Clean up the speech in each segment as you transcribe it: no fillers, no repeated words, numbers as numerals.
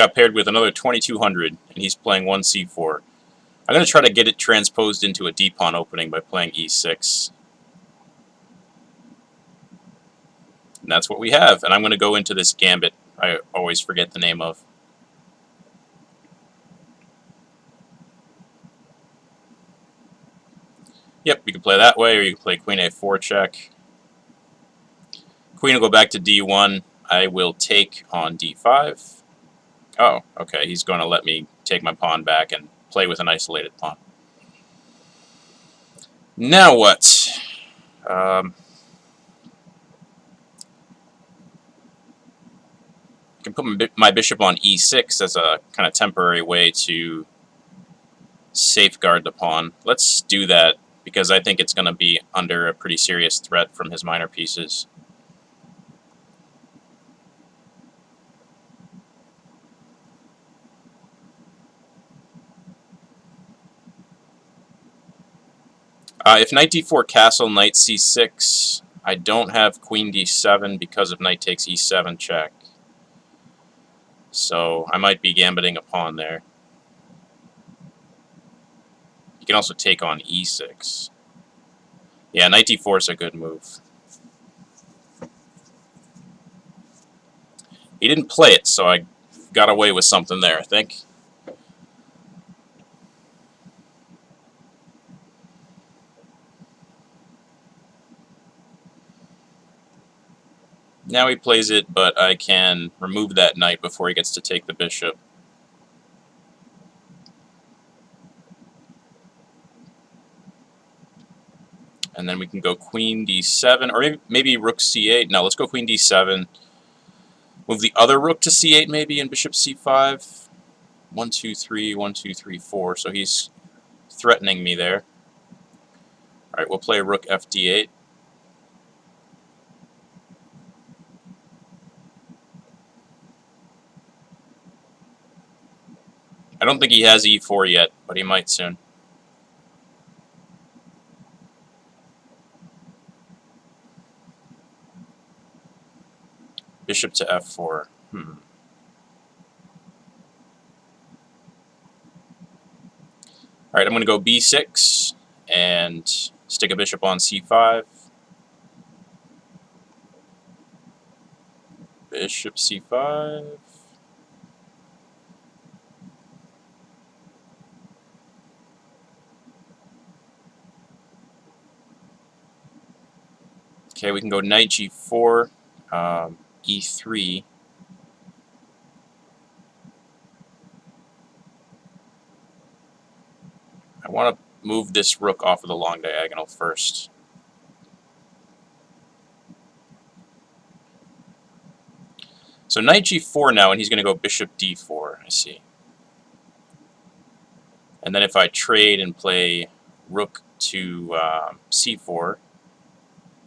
got paired with another 2200, and he's playing 1c4. I'm going to try to get it transposed into a d-pawn opening by playing e6. And that's what we have, and I'm going to go into this Gambit I always forget the name of. Yep, you can play that way, or you can play queen a4 check. Queen will go back to d1. I will take on d5. Oh, okay, he's going to let me take my pawn back and play with an isolated pawn. Now what? I can put my bishop on e6 as a kind of temporary way to safeguard the pawn. Let's do that, because I think it's going to be under a pretty serious threat from his minor pieces. If knight d4 castle, knight c6, I don't have queen d7 because of knight takes e7 check. So I might be gambiting a pawn there. You can also take on e6. Yeah, knight d4 is a good move. He didn't play it, so I got away with something there, I think. Now he plays it, but I can remove that knight before he gets to take the bishop. And then we can go queen d7, or maybe rook c8. No, let's go queen d7. Move the other rook to c8 maybe, and bishop c5. 1, 2, 3, 1, 2, 3, 4. So he's threatening me there. Alright, we'll play rook fd8. I don't think he has e4 yet, but he might soon. Bishop to f4. Alright, I'm going to go b6 and stick a bishop on c5. Bishop c5. Okay, we can go knight g4, e3. I want to move this rook off of the long diagonal first. So knight g4 now, and he's going to go bishop d4, I see. And then if I trade and play rook to c4,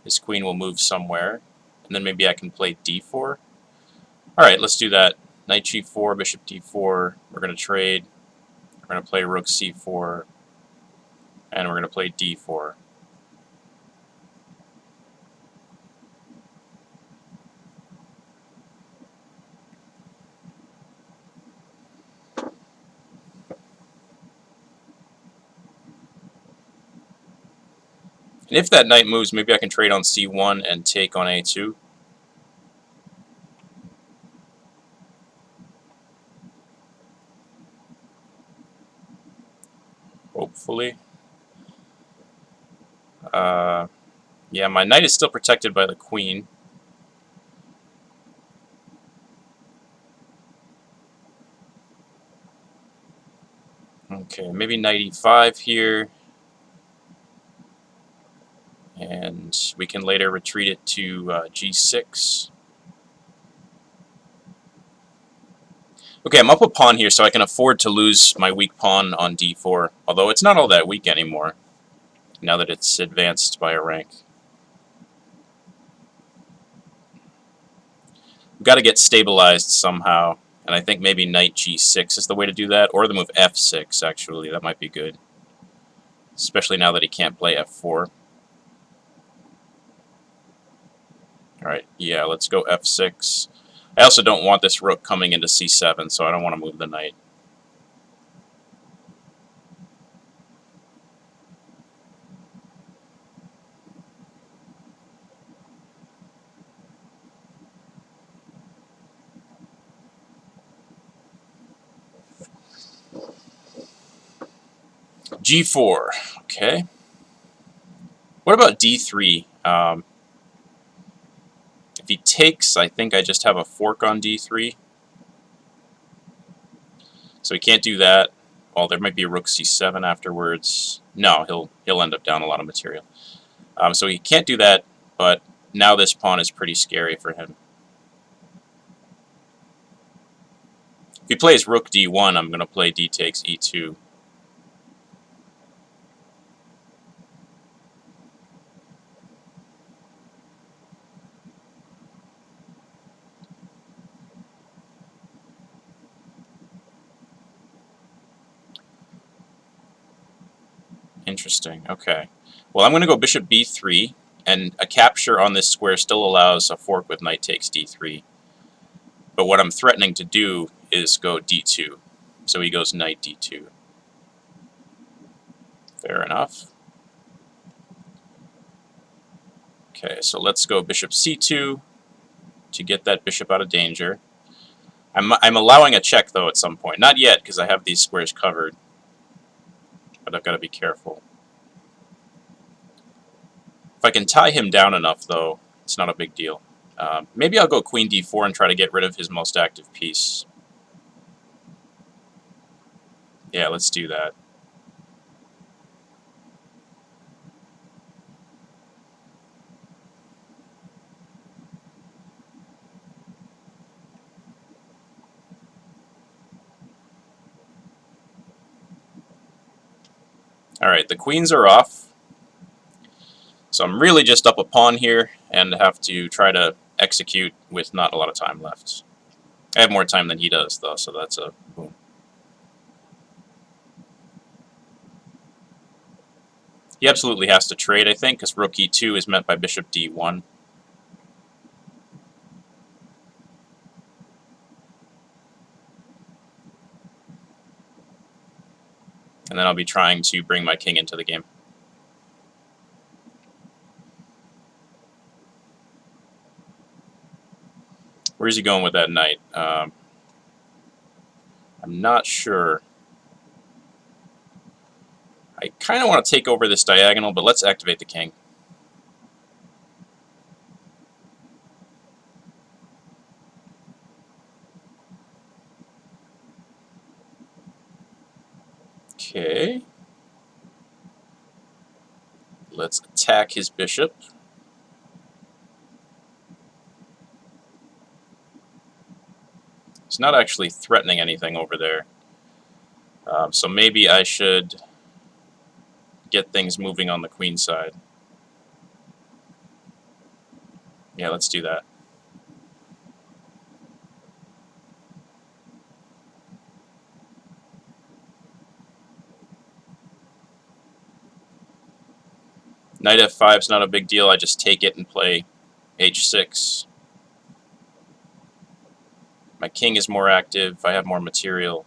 his queen will move somewhere, and then maybe I can play d4. Alright, let's do that. Knight g4, bishop d4, we're going to trade, we're going to play rook c4, and we're going to play d4. And if that knight moves, maybe I can trade on c1 and take on a2. Hopefully. Yeah, my knight is still protected by the queen. Okay, maybe knight e5 here. And we can later retreat it to g6. Okay, I'm up a pawn here, so I can afford to lose my weak pawn on d4, although it's not all that weak anymore, now that it's advanced by a rank. We've got to get stabilized somehow, and I think maybe knight g6 is the way to do that, or the move f6, actually. That might be good, especially now that he can't play f4. Alright, yeah, let's go f6. I also don't want this rook coming into c7, so I don't want to move the knight. g4. Okay. What about d3? If he takes, I think I just have a fork on d3. So he can't do that. Well, there might be a rook c7 afterwards. No, he'll end up down a lot of material. So he can't do that, but now this pawn is pretty scary for him. If he plays rook d1, I'm going to play d takes e2. Interesting. Okay. Well, I'm going to go bishop b3, and a capture on this square still allows a fork with knight takes d3. But what I'm threatening to do is go d2. So he goes knight d2. Fair enough. Okay, so let's go bishop c2 to get that bishop out of danger. I'm allowing a check, though, at some point. Not yet, because I have these squares covered. But I've got to be careful. If I can tie him down enough, though, it's not a big deal. Maybe I'll go queen d4 and try to get rid of his most active piece. Yeah, let's do that. Alright, the queens are off. So I'm really just up a pawn here and have to try to execute with not a lot of time left. I have more time than he does, though, so that's a boom. He absolutely has to trade, I think, because rook e2 is met by bishop d1. And then I'll be trying to bring my king into the game. Where's he going with that knight? I'm not sure. I kind of want to take over this diagonal, but let's activate the king. Okay. Let's attack his bishop. He's not actually threatening anything over there. So maybe I should get things moving on the queen side. Yeah, let's do that. Knight f5 is not a big deal. I just take it and play h6. My king is more active. I have more material.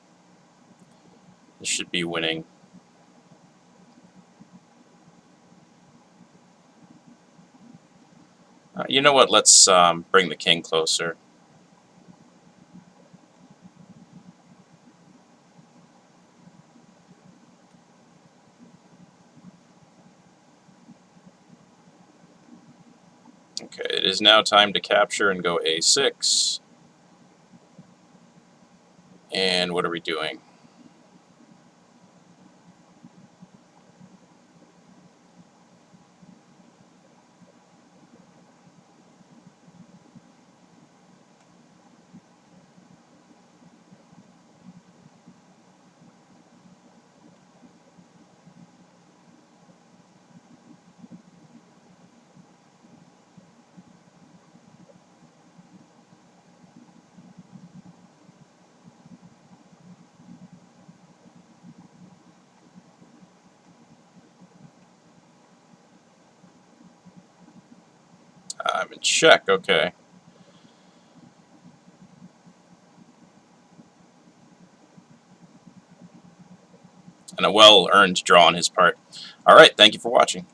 This should be winning. You know what? Let's bring the king closer. Okay, it is now time to capture and go a6. And what are we doing? I'm in check, okay. and a well-earned draw on his part. All right, thank you for watching.